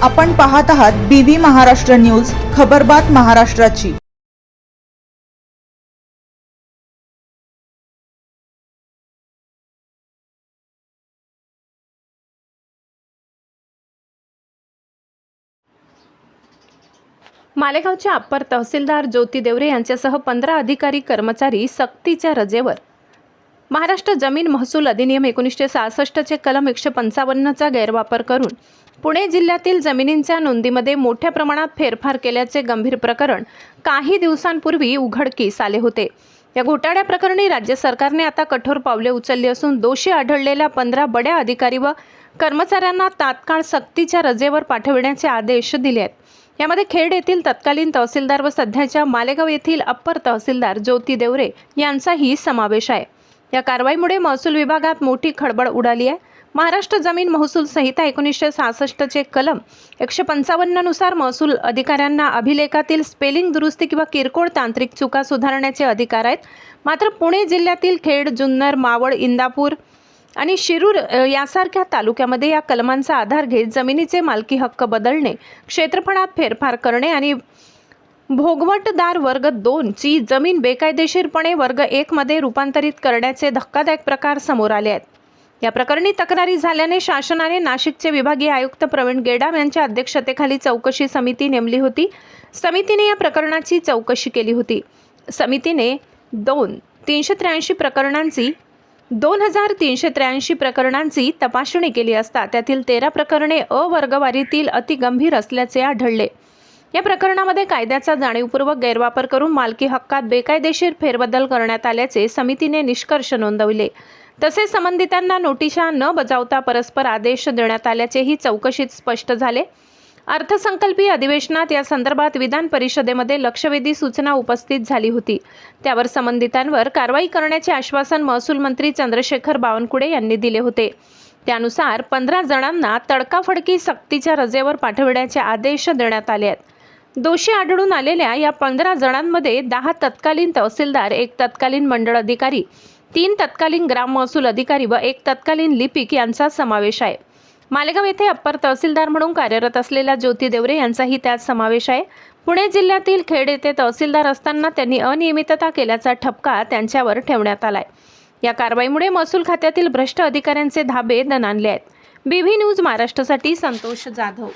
आपण पाहत आहात BV महाराष्ट्र न्यूज, खबरबात महाराष्ट्राची। मालेगावचे अप्पर तहसीलदार ज्योती देवरे यांच्यासह 15 अधिकारी कर्मचारी सक्तीच्या रजेवर। महाराष्ट्र जमीन महसूल अधिनियम 1966 चे कलम 155 चा गैरवापर करून पुणे जिल्ह्यातील जमिनींच्या नोंदीमध्ये मोठ्या प्रमाणात फेरफार केल्याचे गंभीर प्रकरण काही दिवसांपूर्वी उघडकीस आले होते। या घोटाळ्या प्रकरणी राज्य सरकारने आता कठोर पावले उचलली असून दोषी आढळलेल्या 15 बड्या अधिकारी व कर्मचाऱ्यांना तात्काळ सक्तीच्या रजेवर पाठविण्याचे आदेश दिले आहेत। यामध्ये खेड येथील तत्कालीन तहसीलदार व सध्याच्या मालेगाव येथील अप्पर तहसीलदार ज्योती देवरे यांचाही समावेश आहे। या कारवाईमुळे महसूल विभागात मोठी खळबळ उडाली आहे। महाराष्ट्र जमीन महसूल संहिता 1966 चे कलम 155 नुसार महसूल अधिकाऱ्यांना अभिलेखातील स्पेलिंग दुरुस्ती किंवा किरकोळ तांत्रिक चुका सुधारण्याचे अधिकार आहेत। मात्र पुणे जिल्ह्यातील खेड, जुन्नर, मावळ, इंदापूर आणि शिरूर यासारख्या तालुक्यामध्ये या कलमांचा आधार घेत जमिनीचे मालकी हक्क बदलणे, क्षेत्रफळात फेरफार करणे आणि भोगवटदार वर्ग 2 ची जमीन बेकायदेशीरपणे वर्ग 1 मध्ये रूपांतरित करण्याचे धक्कादायक प्रकार समोर आले आहेत। या प्रकरणी तक्रारी झाल्याने शासनाने नाशिकचे विभागीय आयुक्त प्रवीण गेडाम यांच्या अध्यक्षतेखाली चौकशी समिती नेमली होती। समितीने या प्रकरणाची चौकशी केली होती। समितीने 2383 प्रकरणांची तपासणी केली असता त्यातील 13 प्रकरणे अवर्गवारीतील अतिगंभीर असल्याचे आढळले। या प्रकरणामध्ये कायद्याचा जाणीवपूर्वक गैरवापर करून मालकी हक्कात बेकायदेशीर फेरबदल करण्यात आल्याचे समितीने निष्कर्ष नोंदवले। तसेच संबंधितांना नोटिसा न बजावता परस्पर आदेश देण्यात आल्याचेही चौकशीत स्पष्ट झाले। अर्थसंकल्पीय अधिवेशनात या संदर्भात विधान परिषदेमध्ये लक्षवेधी सूचना उपस्थित झाली होती। त्यावर संबंधितांवर कारवाई करण्याचे आश्वासन महसूल मंत्री चंद्रशेखर बावनकुळे यांनी दिले होते। त्यानुसार 15 जणांना तडकाफडकी सक्तीच्या रजेवर पाठविण्याचे आदेश देण्यात आले आहेत। दोषी आढळून आलेल्या या 15 जणांमध्ये 10 तत्कालीन तहसीलदार, 1 तत्कालीन मंडळ अधिकारी, 3 तत्कालीन ग्राम महसूल अधिकारी व 1 तत्कालीन लिपिक यांचा समावेश आहे। मालेगाव येथे अप्पर तहसीलदार म्हणून कार्यरत असलेल्या ज्योती देवरे यांचाही त्यात समावेश आहे। पुणे जिल्ह्यातील खेड येथे तहसीलदार असताना त्यांनी अनियमितता केल्याचा ठपका त्यांच्यावर ठेवण्यात आलाय। या कारवाईमुळे महसूल खात्यातील भ्रष्ट अधिकाऱ्यांचे धाबे दणाणले आहेत। BV न्यूज महाराष्ट्रासाठी संतोष जाधव।